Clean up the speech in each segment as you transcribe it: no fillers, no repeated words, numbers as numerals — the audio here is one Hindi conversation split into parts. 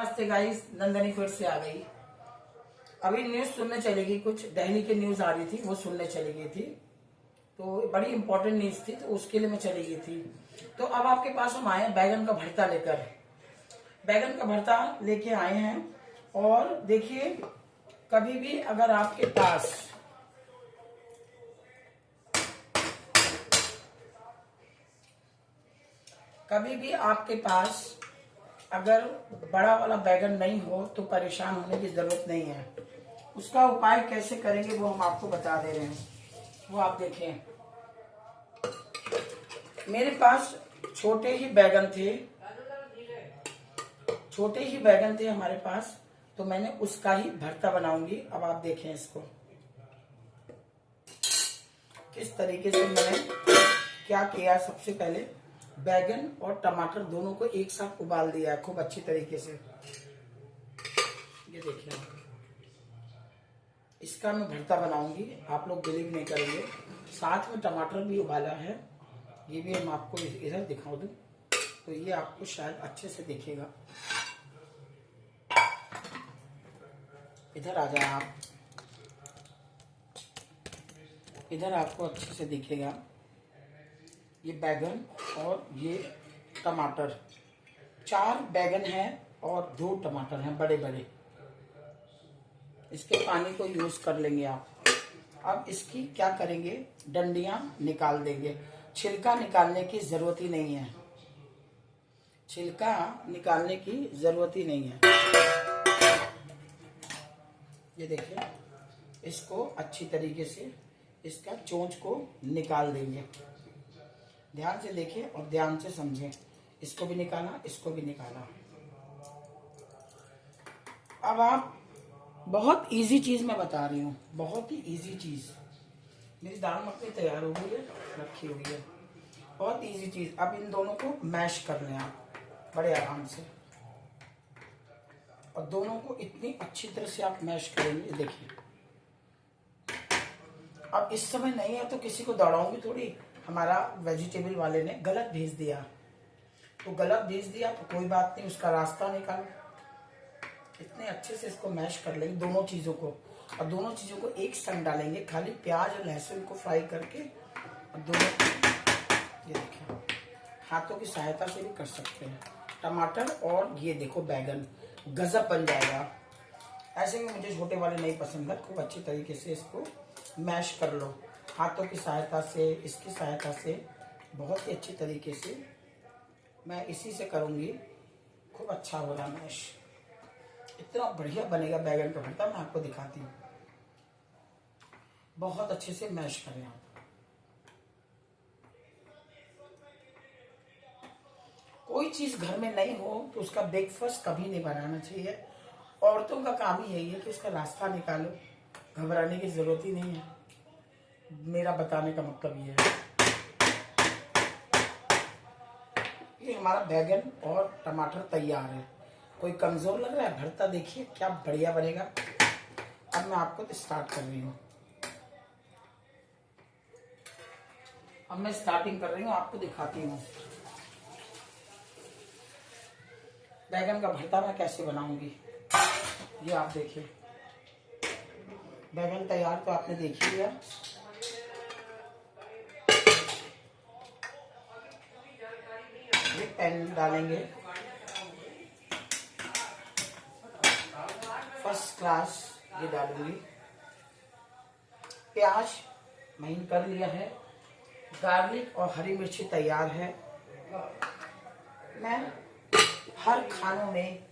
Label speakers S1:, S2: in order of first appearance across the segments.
S1: नमस्ते गाइस, नंदनी फिर से आ गई। अभी न्यूज सुनने चलेगी, कुछ दिल्ली की न्यूज आ रही थी वो सुनने चली गई थी। तो बड़ी इंपॉर्टेंट न्यूज थी तो उसके लिए मैं चली गई थी। तो अब आपके पास हम आए हैं बैगन का भरता लेकर। बैगन का भरता लेके आए हैं। और देखिए, कभी भी अगर आपके पास अगर बड़ा वाला बैगन नहीं हो तो परेशान होने की जरूरत नहीं है। उसका उपाय कैसे करेंगे वो हम आपको बता दे रहे हैं। वो आप देखें, मेरे पास छोटे ही बैगन थे हमारे पास। तो मैंने उसका ही भरता बनाऊंगी। अब आप देखें इसको किस तरीके से मैंने क्या किया। सबसे पहले बैगन और टमाटर दोनों को एक साथ उबाल दिया है खूब अच्छी तरीके से। ये देखिए, इसका मैं भरता बनाऊंगी। आप लोग बिलीव नहीं करेंगे, साथ में टमाटर भी उबाला है। ये भी हम आपको इधर दिखा दूं तो ये आपको शायद अच्छे से दिखेगा। इधर आ जाए आप, इधर आपको अच्छे से दिखेगा। ये बैगन और ये टमाटर, 4 बैगन हैं और 2 टमाटर हैं बड़े बड़े। इसके पानी को यूज कर लेंगे आप। अब इसकी क्या करेंगे, डंडियां निकाल देंगे। छिलका निकालने की जरूरत ही नहीं है, छिलका निकालने की जरूरत ही नहीं है। ये देखिए, इसको अच्छी तरीके से इसका चोंच को निकाल देंगे। ध्यान से देखिए और ध्यान से समझें। इसको भी निकाला, इसको भी निकाला। अब आप, बहुत इजी चीज मैं बता रही हूँ, बहुत ही इजी चीज। मेरी दाल मखनी तैयार हो गई है, रखी हुई है। बहुत इजी चीज। अब इन दोनों को मैश कर लें आप बड़े आराम से। और दोनों को इतनी अच्छी तरह से आप मैश करेंगे। देखिए, अब इस समय नहीं है तो किसी को दौड़ाऊंगी थोड़ी। हमारा वेजिटेबल वाले ने गलत भेज दिया तो कोई बात नहीं, उसका रास्ता निकालो। इतने अच्छे से इसको मैश कर लेंगे दोनों चीजों को। और दोनों चीजों को एक संग डालेंगे, खाली प्याज और लहसुन को फ्राई करके। और दोनों, ये देखिए, हाथों की सहायता से भी कर सकते हैं। टमाटर और ये देखो बैगन, गजब बन जाएगा। ऐसे में मुझे छोटे वाले नहीं पसंद है। खूब अच्छी तरीके से इसको मैश कर लो, हाथों की सहायता से, इसकी सहायता से। बहुत ही अच्छी तरीके से मैं इसी से करूंगी। खूब अच्छा हो रहा मैश, इतना बढ़िया बनेगा बैगन का भरता। मैं आपको दिखाती हूँ। बहुत अच्छे से मैश करें आप। कोई चीज घर में नहीं हो तो उसका ब्रेकफास्ट कभी नहीं बनाना चाहिए। औरतों का काम ही यही है कि उसका रास्ता निकालो। घबराने की जरूरत ही नहीं है। मेरा बताने का मतलब ये है। ये हमारा बैगन और टमाटर तैयार है। कोई कमजोर लग रहा है, भरता देखिए क्या बढ़िया बनेगा। अब मैं आपको स्टार्ट कर रही हूँ। अब मैं स्टार्टिंग कर रही हूँ, आपको दिखाती हूँ बैगन का भरता मैं कैसे बनाऊंगी। ये आप देखिए, बैगन तैयार तो आपने देख ही लिया। ये पैन डालेंगे, फर्स्ट क्लास ये डालूंगी। प्याज महीन कर लिया है, गार्लिक और हरी मिर्ची तैयार है। मैं हर खानों में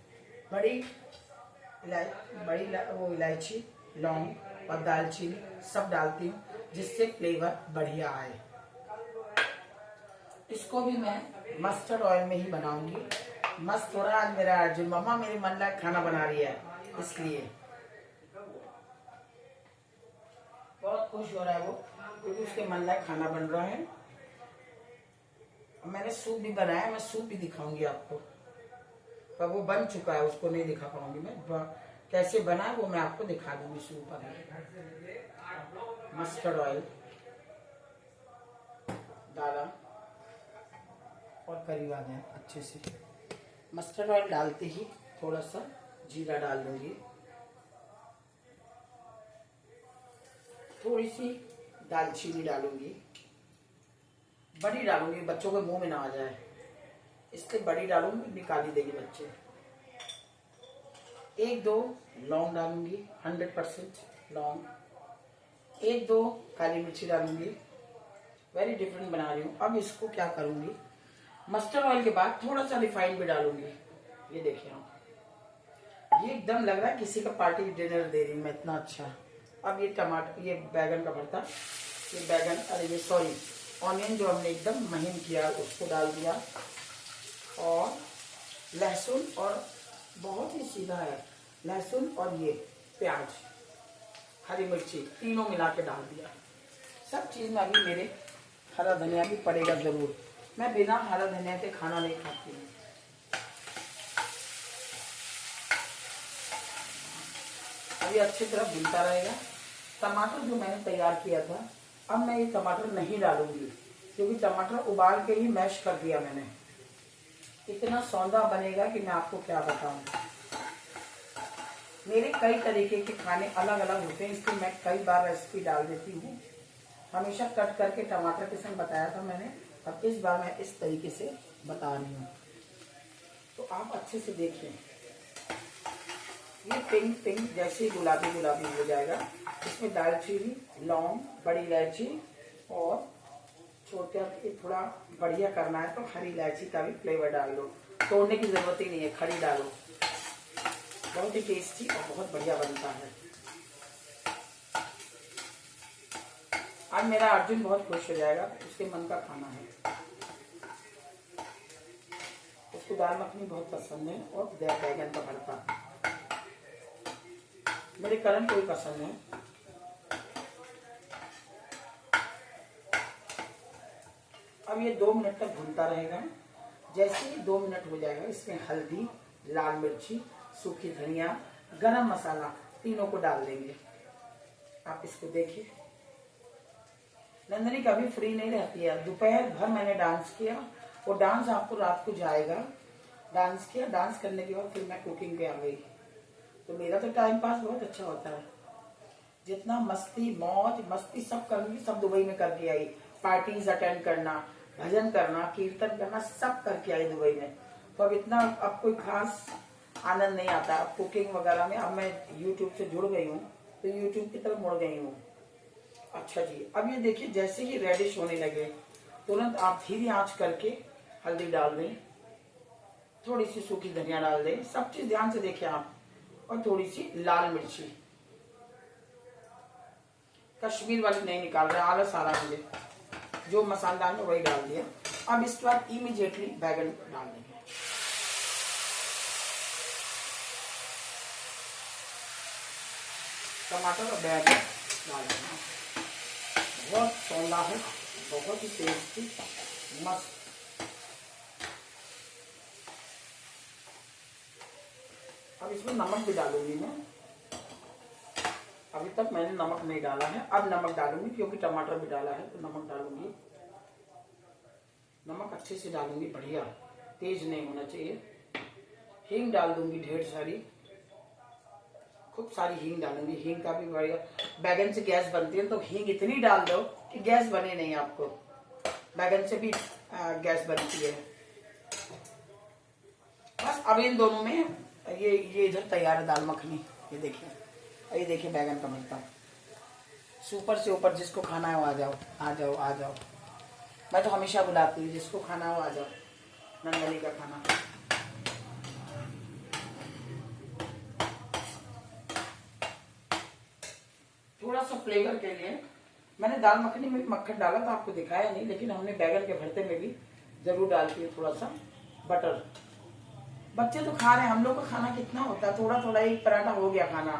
S1: बड़ी वो इलायची, लौंग और दालचीनी सब डालती हूँ, जिससे फ्लेवर बढ़िया आए। इसको भी मैं मस्टर्ड ऑयल में ही बनाऊंगी। मस्त हो रहा है आज मेरा अर्जुन। मम्मा मेरी मन लायक खाना बना रही है, इसलिए बहुत खुश हो रहा है वो, क्योंकि उसके मन लायक खाना बन रहा है। मैंने सूप भी बनाया, मैं सूप भी दिखाऊंगी आपको। पर वो बन चुका है, उसको नहीं दिखा पाऊंगी मैं। कैसे बना है वो मैं आपको दिखा दूंगी सूप। मस्टर्ड ऑयल डाला और करीब आ गया अच्छे से। मस्टर्ड ऑयल डालते ही थोड़ा सा जीरा डाल दूंगी, थोड़ी सी दालचीनी डालूंगी, बड़ी डालूंगी बच्चों के मुंह में ना आ जाए, इसलिए बड़ी डालूंगी, निकाली देगी बच्चे। 1-2 लौंग डालूंगी, 100% लौंग, 1-2 काली मिर्ची डालूंगी। वेरी डिफरेंट बना रही हूँ। अब इसको क्या करूंगी, मस्टर्ड ऑयल के बाद थोड़ा सा रिफाइंड भी डालूंगी। ये देखिए आप, ये एकदम लग रहा है किसी का पार्टी डिनर दे रही हूँ मैं, इतना अच्छा। अब ये टमाटर, ये बैगन का भरता, ये बैगन, अरे ये सॉरी ऑनियन जो हमने एकदम महीन किया उसको डाल दिया, और लहसुन, और बहुत ही सीधा है, लहसुन और ये प्याज, हरी मिर्ची, तीनों मिला के डाल दिया। सब चीज़ में अभी मेरे हरा धनिया भी पड़ेगा ज़रूर, मैं बिना हरा धनिया के खाना नहीं खाती हूँ। अभी अच्छी तरह भूनता रहेगा। टमाटर जो मैंने तैयार किया था, अब मैं ये टमाटर नहीं डालूंगी, क्योंकि टमाटर उबाल के ही मैश कर दिया मैंने। इतना सौंधा बनेगा कि मैं आपको क्या बताऊं। मेरे कई तरीके के खाने अलग अलग होते हैं, इसलिए मैं कई बार रेसिपी डाल देती हूँ। हमेशा कट करके टमाटर के संग बताया था मैंने, अब इस बार मैं इस तरीके से बता रही हूँ, तो आप अच्छे से देखिए। ये पिंक पिंक जैसे गुलाबी गुलाबी हो जाएगा, इसमें दालचीनी, लौंग, बड़ी इलायची, और छोटा थोड़ा बढ़िया करना है तो हरी इलायची का भी फ्लेवर डाल दो, तोड़ने की जरूरत ही नहीं है, खड़ी डालो। बहुत ही टेस्टी और बहुत बढ़िया बनता है। आज मेरा अर्जुन बहुत खुश हो जाएगा, उसके मन का खाना है। उसको दाल मखनी बहुत पसंद है और बैगन का भरता। मेरे करण को भी पसंद है। अब ये 2 मिनट तक भूनता रहेगा। जैसे ही 2 मिनट हो जाएगा, इसमें हल्दी, लाल मिर्ची, सूखी धनिया, गरम मसाला, तीनों को डाल देंगे। आप इसको देखिए। नंदनी कभी फ्री नहीं रहती है, दोपहर भर मैंने डांस किया, वो डांस आपको रात को जाएगा। डांस किया, डांस करने के बाद फिर मैं कुकिंग पे आ गई, तो मेरा तो टाइम पास बहुत अच्छा होता है। जितना मस्ती मौज मस्ती सब करूंगी, सब दुबई में करके आई। पार्टीज अटेंड करना, भजन करना, कीर्तन करना, सब करके आई दुबई में। तो अब इतना अब कोई खास आनंद नहीं आता अब कुकिंग वगैरह में। अब मैं यूट्यूब से जुड़ गई हूँ, तो यूट्यूब की तरफ मुड़ गई हूँ। अच्छा जी, अब ये देखिए जैसे ही रेडिश होने लगे, तुरंत आप धीरे आंच करके हल्दी डाल दें, थोड़ी सी सूखी धनिया डाल दें, सब चीज ध्यान से देखिए आप, और थोड़ी सी लाल मिर्ची, कश्मीर वाली नहीं निकाल रहे, आलस आ रहा है मुझे, जो मसालेदार में वही डाल दिया। अब इसके बाद इमीडिएटली बैगन डाल देंगे। टमाटर और बैगन डाल देना। बहुत सौंदा है, बहुत ही टेस्टी, मस्त। अब इसमें नमक भी डालूंगी मैं। अभी तक मैंने नमक नहीं डाला है, अब नमक डालूंगी, क्योंकि टमाटर भी डाला है तो नमक डालूंगी। नमक अच्छे से डालूंगी, बढ़िया, तेज नहीं होना चाहिए। हींग डाल दूंगी ढेर सारी, खूब सारी हींग डालूंगी। हींग का भी बढ़िया, बैगन से गैस बनती है, तो हींग इतनी डाल दो कि गैस बने नहीं आपको। बैगन से भी गैस बनती है। बस अब इन दोनों में ये इधर तैयार है दाल मखनी। ये देखिए बैगन का भरता। सुपर से ऊपर, जिसको खाना है वो आ जाओ, आ जाओ, आ जाओ। मैं तो हमेशा बुलाती हूँ, जिसको खाना हो आ जाओ, नंदनी का खाना। थोड़ा सा फ्लेवर के लिए मैंने दाल मखनी में मक्खन डाला था, आपको दिखाया नहीं, लेकिन हमने बैगन के भरते में भी जरूर डालती है थोड़ा सा बटर। बच्चे तो खा रहे हैं, हम लोग का खाना कितना होता है, थोड़ा थोड़ा एक पराठा हो गया खाना।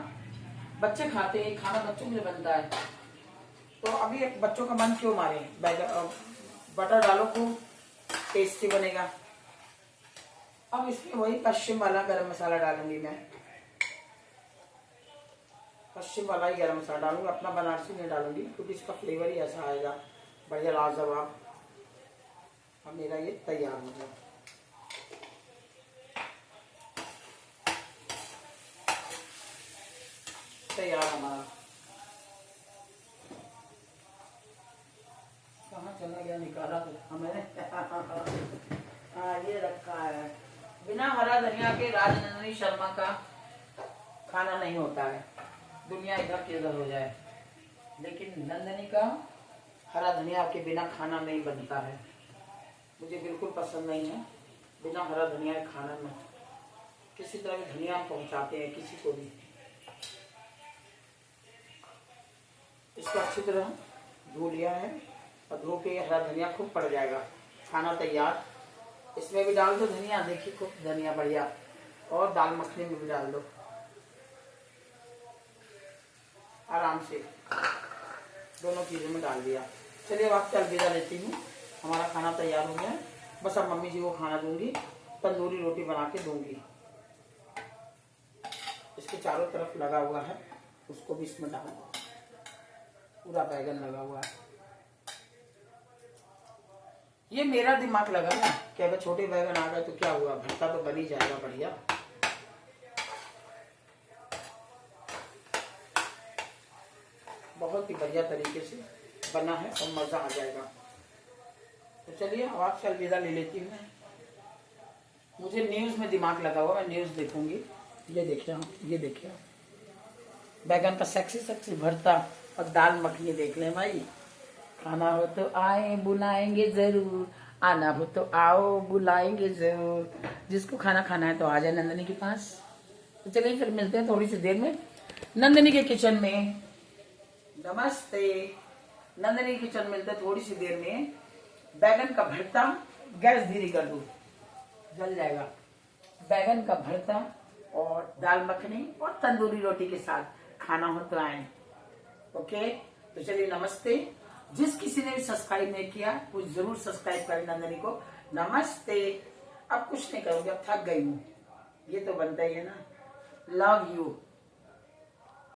S1: बच्चे खाते हैं, खाना बच्चों के लिए बनता है, तो अभी बच्चों का मन क्यों मारे। बैगन बटर डालो, खूब टेस्टी बनेगा। अब इसमें वही पश्चिम वाला गरम मसाला डालूंगी मैं, पश्चिम वाला ही गरम मसाला डालूंगी, अपना बनारसी नहीं डालूंगी, क्योंकि इसका फ्लेवर ही ऐसा आएगा बढ़िया लाजवाब। अब मेरा ये तैयार हो गया। तैयार हमारा। कहाँ चला गया, निकाला तो था मैंने। हाँ ये रखा है। बिना हरा धनिया के राजनंदिनी शर्मा का खाना नहीं होता है, दुनिया इधर की उधर हो जाए, लेकिन नंदिनी का हरा धनिया के बिना खाना नहीं बनता है। मुझे बिल्कुल पसंद नहीं है बिना हरा धनिया के खाना में। किसी तरह भी धनिया पहुंचाते हैं किसी को भी। इसको अच्छी तरह धो लिया है और धो के हरा धनिया खूब पड़ जाएगा। खाना तैयार। इसमें भी डाल दो धनिया, देखिए खूब धनिया बढ़िया। और दाल मखनी में भी डाल दो आराम से, दोनों चीजों में डाल दिया। चलिए अब आपसे अलविदा लेती हूँ। हमारा खाना तैयार हो गया। बस अब मम्मी जी को खाना दूंगी, तंदूरी रोटी बना के दूंगी। इसके चारों तरफ लगा हुआ है, उसको भी इसमें डाल दो। पूरा बैगन लगा हुआ है। ये मेरा दिमाग लगा ना कि अगर छोटे बैगन आ गए तो क्या हुआ, भरता तो बन ही जाएगा बढ़िया। बहुत ही बढ़िया तरीके से बना है और मजा आ जाएगा। तो चलिए अब आपसे अलविदा ले लेती हूँ। मुझे न्यूज में दिमाग लगा हुआ, मैं न्यूज देखूंगी। ये देखिए बैगन का सेक्सी सेक्सी भरता और दाल मखनी देख लें भाई। खाना हो तो आए बुलाएंगे जरूर, आना हो तो आओ बुलाएंगे जरूर। जिसको खाना खाना है तो आ जाए नंदिनी के पास। तो चलिए फिर मिलते हैं थोड़ी सी देर में नंदिनी के किचन में। नमस्ते, नंदिनी किचन मिलते थोड़ी सी देर में। बैगन का भरता, गैस धीरे कर दो जल जाएगा। बैगन का भरता और दाल मखनी और तंदूरी रोटी के साथ खाना हो तो आए। ओके, तो चलिए नमस्ते। जिस किसी ने भी सब्सक्राइब नहीं किया वो जरूर सब्सक्राइब करें नंदिनी को। नमस्ते। अब कुछ नहीं करूंगी, अब थक गई हूँ, ये तो बनता ही है ना। Love you.